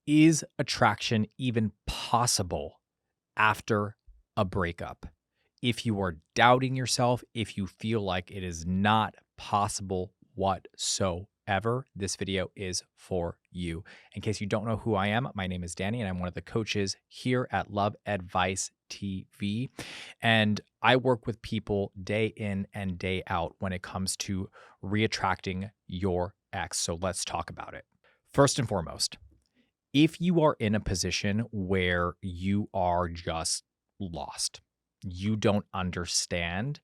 Is attraction even possible after a breakup? If you are doubting yourself, if you feel like it is not possible whatsoever, this video is for you. In case you don't know who I am, my name is Danny, and I'm one of the coaches here at Love Advice TV. And I work with people day in and day out when it comes to reattracting your ex. So let's talk about it. First and foremost, if you are in a position where you are just lost, you don't understand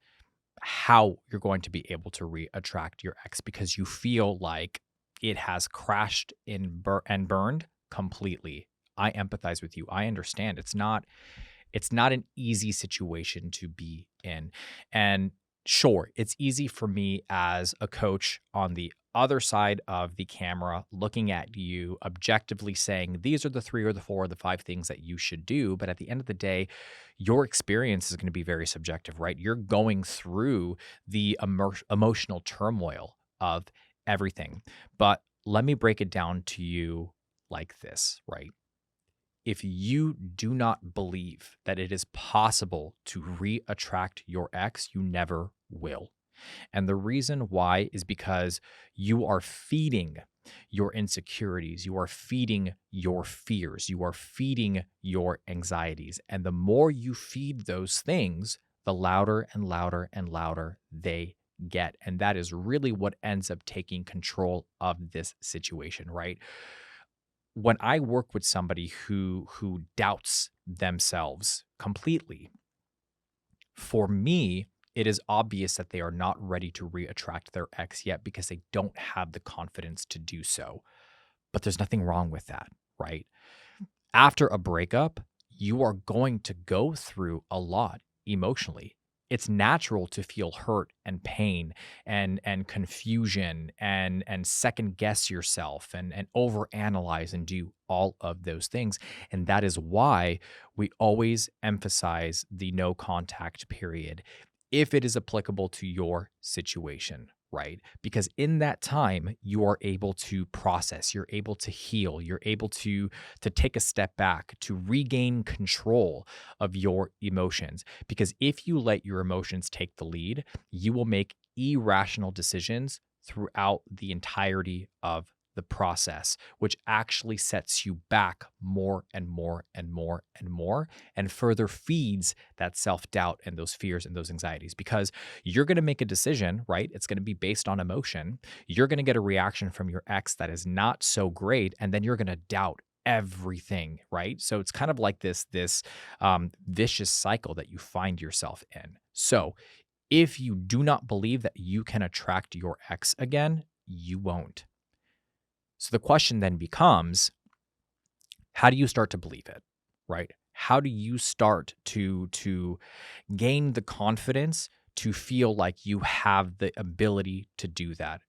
how you're going to be able to reattract your ex because you feel like it has crashed and burned completely. I empathize with you. I understand. It's not an easy situation to be in. And sure, it's easy for me as a coach on the other side of the camera, looking at you, objectively saying, these are the 3 or the 4 or the 5 things that you should do. But at the end of the day, your experience is going to be very subjective, right? You're going through the emotional turmoil of everything. But let me break it down to you like this, right? If you do not believe that it is possible to reattract your ex, you never will. And the reason why is because you are feeding your insecurities, you are feeding your fears, you are feeding your anxieties. And the more you feed those things, the louder and louder and louder they get. And that is really what ends up taking control of this situation, right? When I work with somebody who doubts themselves completely, for me, it is obvious that they are not ready to reattract their ex yet because they don't have the confidence to do so. But there's nothing wrong with that, right? After a breakup, you are going to go through a lot emotionally. It's natural to feel hurt and pain and confusion and second guess yourself and overanalyze and do all of those things. And that is why we always emphasize the no contact period if it is applicable to your situation, right? Because in that time, you are able to process, you're able to heal, you're able to take a step back, to regain control of your emotions. Because if you let your emotions take the lead, you will make irrational decisions throughout the entirety of the process, which actually sets you back more and more and more and more, and further feeds that self doubt and those fears and those anxieties. Because you're going to make a decision, right? It's going to be based on emotion. You're going to get a reaction from your ex that is not so great, and then you're going to doubt everything, right? So it's kind of like this vicious cycle that you find yourself in. So if you do not believe that you can attract your ex again, you won't. So the question then becomes, how do you start to believe it, right? How do you start to gain the confidence to feel like you have the ability to do that?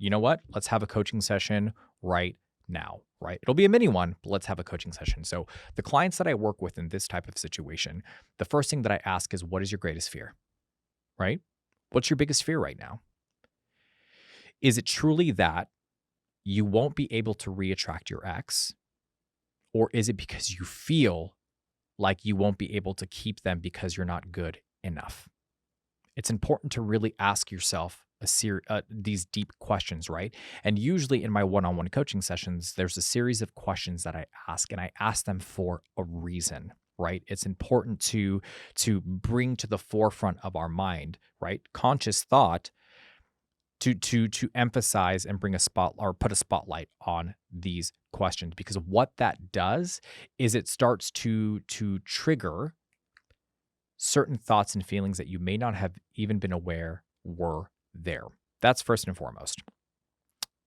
You know what? Let's have a coaching session right now, right? It'll be a mini one, but let's have a coaching session. So the clients that I work with in this type of situation, the first thing that I ask is, what is your greatest fear, right? What's your biggest fear right now? Is it truly that you won't be able to reattract your ex? Or is it because you feel like you won't be able to keep them because you're not good enough? It's important to really ask yourself these deep questions, right? And usually in my one-on-one coaching sessions, there's a series of questions that I ask, and I ask them for a reason, right? It's important to bring to the forefront of our mind, right? Conscious thought to emphasize and bring a spot or put a spotlight on these questions, because what that does is it starts to trigger certain thoughts and feelings that you may not have even been aware were there. That's first and foremost.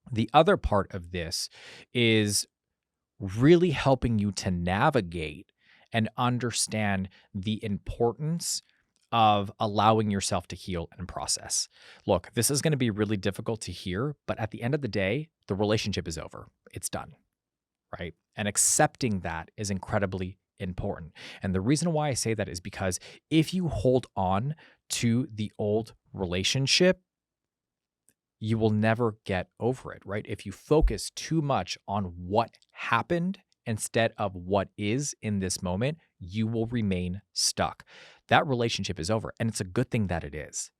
The other part of this is really helping you to navigate and understand the importance of allowing yourself to heal and process. Look, this is going to be really difficult to hear, but at the end of the day, the relationship is over. It's done, right? And accepting that is incredibly important. And the reason why I say that is because if you hold on to the old relationship, you will never get over it, right? If you focus too much on what happened instead of what is in this moment, you will remain stuck. That relationship is over. And it's a good thing that it is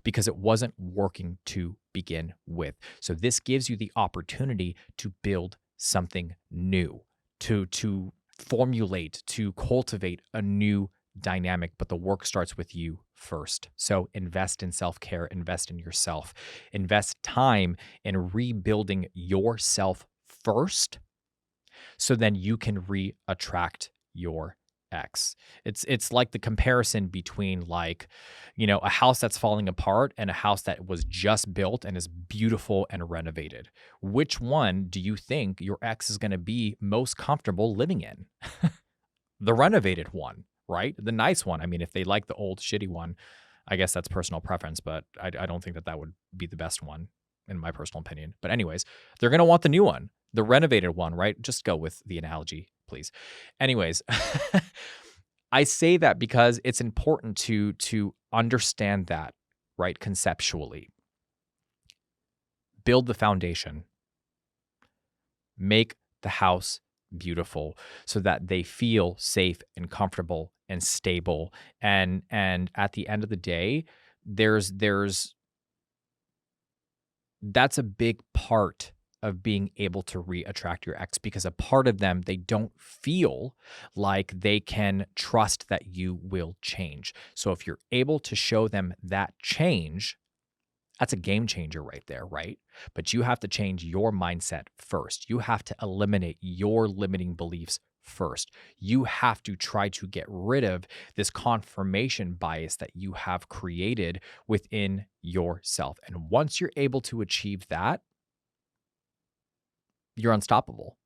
because it wasn't working to begin with. So this gives you the opportunity to build something new, to formulate, to cultivate a new dynamic, but the work starts with you first. So invest in self-care, invest in yourself, invest time in rebuilding yourself first so then you can re-attract your ex. It's like the comparison between like, a house that's falling apart and a house that was just built and is beautiful and renovated. Which one do you think your ex is going to be most comfortable living in? The renovated one, right? The nice one. I mean, if they like the old shitty one, I guess that's personal preference, but I don't think that that would be the best one in my personal opinion. But anyways, they're going to want the new one, the renovated one, right? Just go with the analogy, please. Anyways, I say that because it's important to understand that, right? Conceptually. Build the foundation. Make the house beautiful so that they feel safe and comfortable and stable. And at the end of the day, there's that's a big part of being able to re-attract your ex, because a part of them, they don't feel like they can trust that you will change. So if you're able to show them that change, that's a game changer right there, right? But you have to change your mindset first. You have to eliminate your limiting beliefs first. You have to try to get rid of this confirmation bias that you have created within yourself. And once you're able to achieve that, you're unstoppable.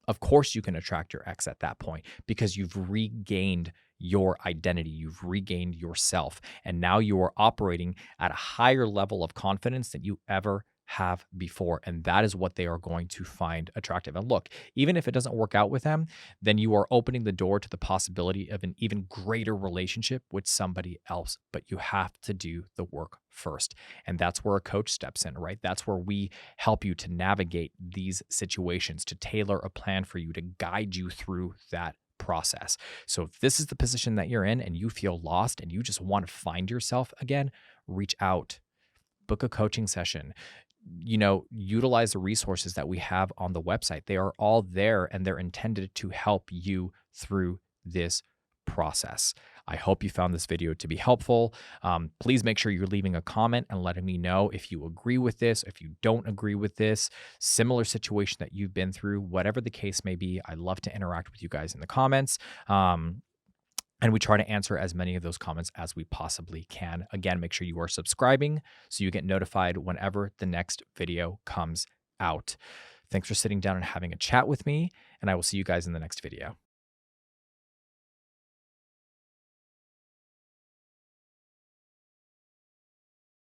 Of course, you can attract your ex at that point because you've regained your identity, you've regained yourself, and now you are operating at a higher level of confidence than you ever have before. And that is what they are going to find attractive. And look, even if it doesn't work out with them, then you are opening the door to the possibility of an even greater relationship with somebody else. But you have to do the work first. And that's where a coach steps in, right? That's where we help you to navigate these situations, to tailor a plan for you, to guide you through that process. So if this is the position that you're in and you feel lost and you just want to find yourself again, reach out, book a coaching session, utilize the resources that we have on the website. They are all there and they're intended to help you through this process. I hope you found this video to be helpful. Please make sure you're leaving a comment and letting me know if you agree with this, if you don't agree with this, similar situation that you've been through, whatever the case may be. I love to interact with you guys in the comments. And we try to answer as many of those comments as we possibly can. Again, make sure you are subscribing so you get notified whenever the next video comes out. Thanks for sitting down and having a chat with me, and I will see you guys in the next video.